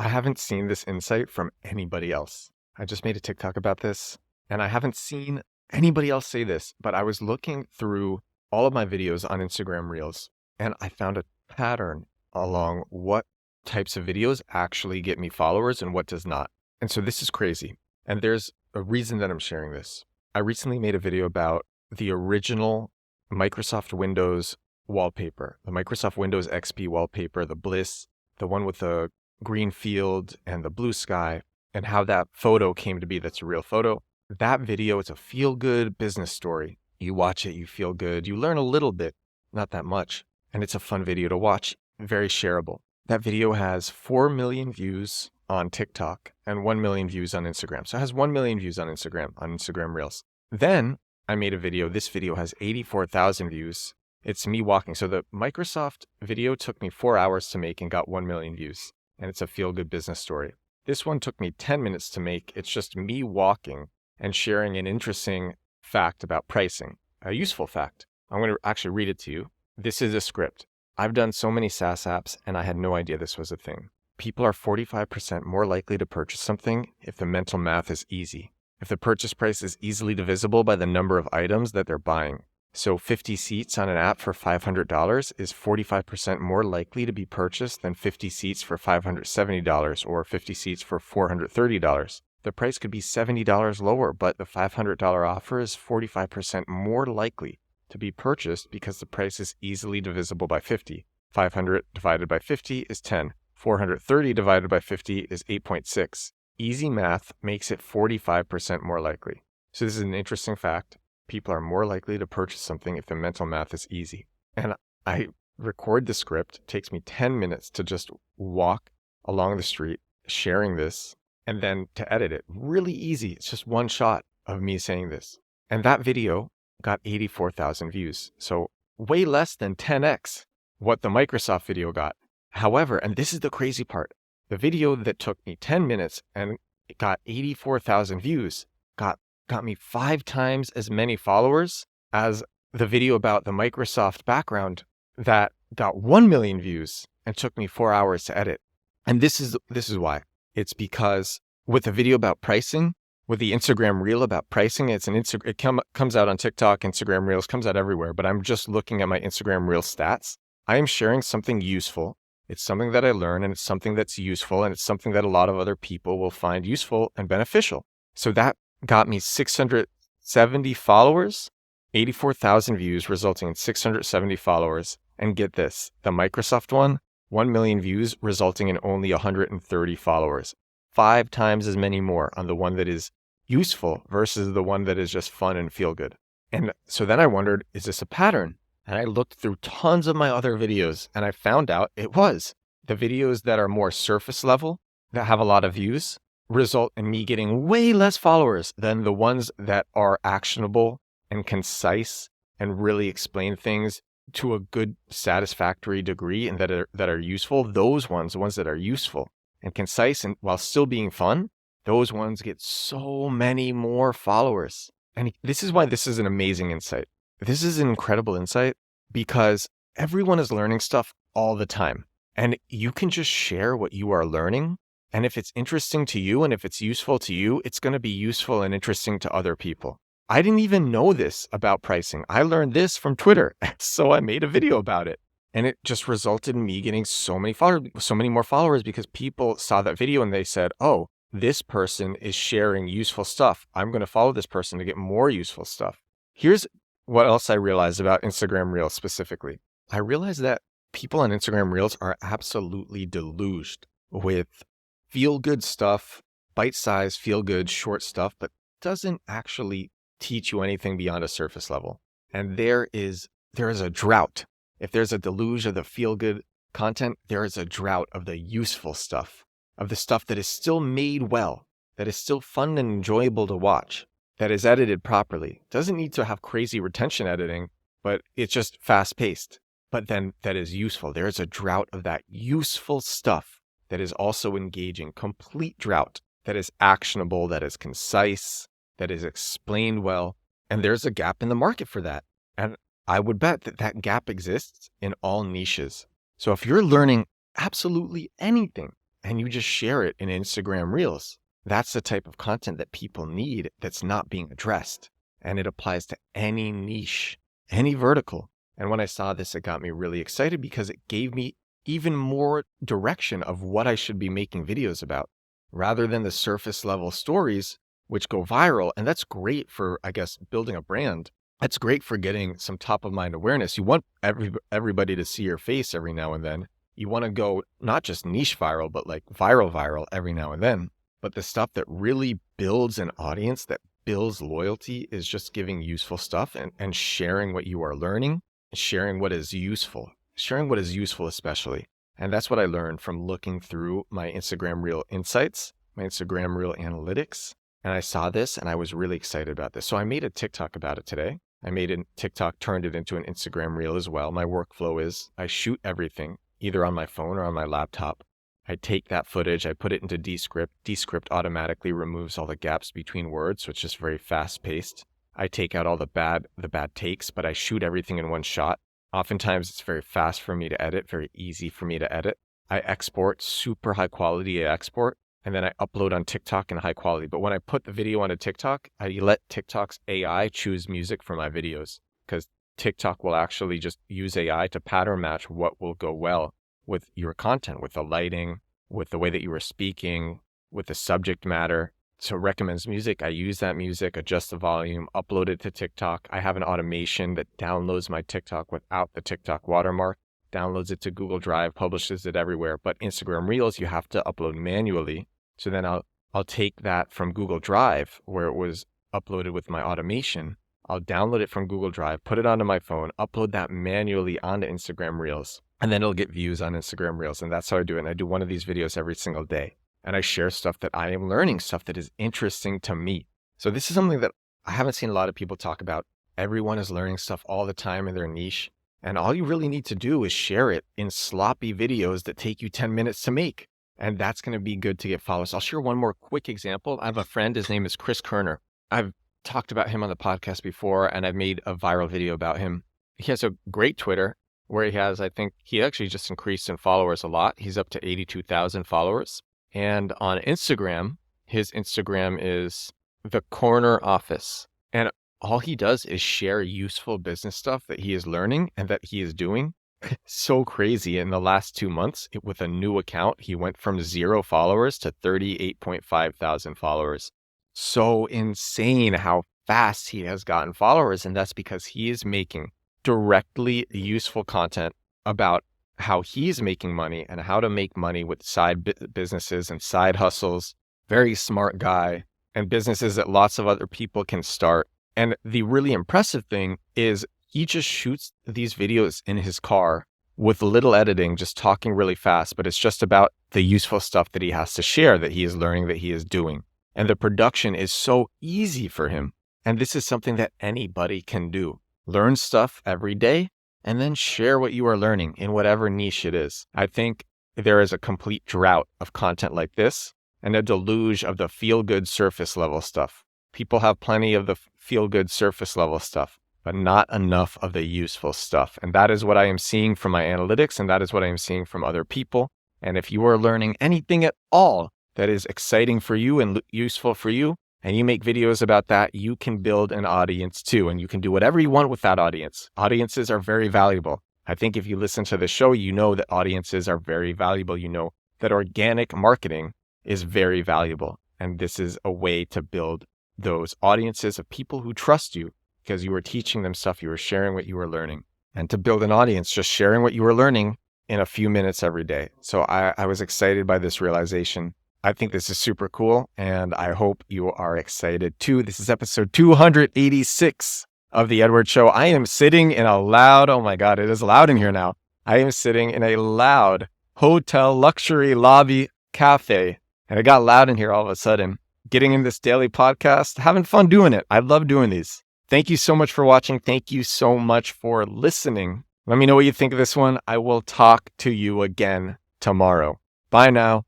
I haven't seen this insight from anybody else. I just made a TikTok about this, and I haven't seen anybody else say this, but I was looking through all of my videos on Instagram Reels, and I found a pattern along what types of videos actually get me followers and what does not. And so this is crazy. And there's a reason that I'm sharing this. I recently made a video about the original Microsoft Windows wallpaper, the Microsoft Windows XP wallpaper, the Bliss, the one with the green field and the blue sky, and how that photo came to be. That's a real photo. That video is a feel-good business story. You watch it, you feel good, you learn a little bit, not that much, and it's a fun video to watch, very shareable. That video has 4 million views on TikTok and 1 million views on Instagram. So it has 1 million views on Instagram Reels. Then I made a video. This video has 84,000 views. It's me walking. So the Microsoft video took me 4 hours to make and got 1 million views. And it's a feel-good business story. This one took me 10 minutes to make. It's just me walking and sharing an interesting fact about pricing, a useful fact. I'm going to actually read it to you. This is a script. I've done so many SaaS apps, and I had no idea this was a thing. People are 45% more likely to purchase something if the mental math is easy. If the purchase price is easily divisible by the number of items that they're buying. So 50 seats on an app for $500 is 45% more likely to be purchased than 50 seats for $570 or 50 seats for $430. The price could be $70 lower, but the $500 offer is 45% more likely to be purchased because the price is easily divisible by 50. 500 divided by 50 is 10. 430 divided by 50 is 8.6. Easy math makes it 45% more likely. So this is an interesting fact. People are more likely to purchase something if the mental math is easy. And I record the script. It takes me 10 minutes to just walk along the street, sharing this, and then to edit it. Really easy. It's just one shot of me saying this. And that video got 84,000 views. So way less than 10x what the Microsoft video got. However, and this is the crazy part, the video that took me 10 minutes and it got 84,000 views got me 5 times as many followers as the video about the Microsoft background that got 1 million views and took me 4 hours to edit. And this is why. It's because with the video about pricing, with the Instagram Reel about pricing, it comes out on TikTok, Instagram Reels, comes out everywhere, but I'm just looking at my Instagram Reel stats. I am sharing something useful. It's something that I learn, and it's something that's useful, and it's something that a lot of other people will find useful and beneficial. So that got me 670 followers, 84,000 views, resulting in 670 followers. And get this, the Microsoft one, 1 million views, resulting in only 130 followers. 5 times as many more on the one that is useful versus the one that is just fun and feel good. And so then I wondered, is this a pattern? And I looked through tons of my other videos and I found out it was. The videos that are more surface level, that have a lot of views, result in me getting way less followers than the ones that are actionable and concise and really explain things to a good, satisfactory degree and that are useful. Those ones, the ones that are useful and concise and while still being fun, those ones get so many more followers. And this is why this is an amazing insight. This is an incredible insight because everyone is learning stuff all the time. And you can just share what you are learning. And if it's interesting to you and if it's useful to you, it's going to be useful and interesting to other people. I didn't even know this about pricing. I learned this from Twitter. So I made a video about it. And it just resulted in me getting so many more followers because people saw that video and they said, oh, this person is sharing useful stuff. I'm going to follow this person to get more useful stuff. Here's what else I realized about Instagram Reels specifically. I realized that people on Instagram Reels are absolutely deluged with feel-good stuff, bite-sized, feel-good, short stuff, but doesn't actually teach you anything beyond a surface level. And there is a drought. If there's a deluge of the feel-good content, there is a drought of the useful stuff, of the stuff that is still made well, that is still fun and enjoyable to watch, that is edited properly. Doesn't need to have crazy retention editing, but it's just fast-paced. But then that is useful. There is a drought of that useful stuff that is also engaging, complete drought, that is actionable, that is concise, that is explained well. And there's a gap in the market for that. And I would bet that that gap exists in all niches. So if you're learning absolutely anything and you just share it in Instagram Reels. That's the type of content that people need that's not being addressed. And it applies to any niche, any vertical. And when I saw this, it got me really excited because it gave me even more direction of what I should be making videos about, rather than the surface level stories, which go viral. And that's great for, I guess, building a brand. That's great for getting some top of mind awareness. You want everybody to see your face every now and then. You want to go not just niche viral, but like viral every now and then. But the stuff that really builds an audience, that builds loyalty, is just giving useful stuff and sharing what you are learning, sharing what is useful especially. And that's what I learned from looking through my Instagram Reel insights, my Instagram Reel analytics. And I saw this and I was really excited about this. So I made a TikTok about it today. I made a TikTok, turned it into an Instagram Reel as well. My workflow is I shoot everything either on my phone or on my laptop. I take that footage, I put it into Descript. Descript automatically removes all the gaps between words, so it's just very fast paced. I take out all the bad takes, but I shoot everything in one shot. Oftentimes it's very fast for me to edit, very easy for me to edit. I export super high quality export, and then I upload on TikTok in high quality. But when I put the video onto TikTok, I let TikTok's AI choose music for my videos, because TikTok will actually just use AI to pattern match what will go well with your content, with the lighting, with the way that you are speaking, with the subject matter. So it recommends music. I use that music, adjust the volume, upload it to TikTok. I have an automation that downloads my TikTok without the TikTok watermark, downloads it to Google Drive, publishes it everywhere. But Instagram Reels, you have to upload manually. So then I'll take that from Google Drive where it was uploaded with my automation. I'll download it from Google Drive, put it onto my phone, upload that manually onto Instagram Reels, and then it'll get views on Instagram Reels. And that's how I do it. And I do one of these videos every single day. And I share stuff that I am learning, stuff that is interesting to me. So this is something that I haven't seen a lot of people talk about. Everyone is learning stuff all the time in their niche. And all you really need to do is share it in sloppy videos that take you 10 minutes to make. And that's going to be good to get followers. I'll share one more quick example. I have a friend, his name is Chris Kerner. I've talked about him on the podcast before, and I've made a viral video about him. He has a great Twitter where I think he actually just increased in followers a lot. He's up to 82,000 followers. And on Instagram, his Instagram is The Corner Office. And all he does is share useful business stuff that he is learning and that he is doing. So crazy. In the last 2 months, with a new account, he went from 0 followers to 38.5 thousand followers. So insane how fast he has gotten followers. And that's because he is making directly useful content about how he's making money and how to make money with side businesses and side hustles. Very smart guy, and businesses that lots of other people can start. And the really impressive thing is he just shoots these videos in his car with little editing, just talking really fast, but it's just about the useful stuff that he has to share, that he is learning, that he is doing. And the production is so easy for him. And this is something that anybody can do. Learn stuff every day, and then share what you are learning in whatever niche it is. I think there is a complete drought of content like this and a deluge of the feel-good surface level stuff. People have plenty of the feel-good surface level stuff, but not enough of the useful stuff. And that is what I am seeing from my analytics, and that is what I am seeing from other people. And if you are learning anything at all that is exciting for you and useful for you, and you make videos about that, you can build an audience too, and you can do whatever you want with that audience. Audiences are very valuable. I think if you listen to the show, you know that audiences are very valuable. You know that organic marketing is very valuable. And this is a way to build those audiences of people who trust you because you are teaching them stuff, you are sharing what you are learning. And to build an audience, just sharing what you are learning in a few minutes every day. So I was excited by this realization. I think this is super cool, and I hope you are excited too. This is episode 286 of The Edward Show. I am sitting in a loud, oh my God, it is loud in here now. I am sitting in a loud hotel luxury lobby cafe, and it got loud in here all of a sudden. Getting in this daily podcast, having fun doing it. I love doing these. Thank you so much for watching. Thank you so much for listening. Let me know what you think of this one. I will talk to you again tomorrow. Bye now.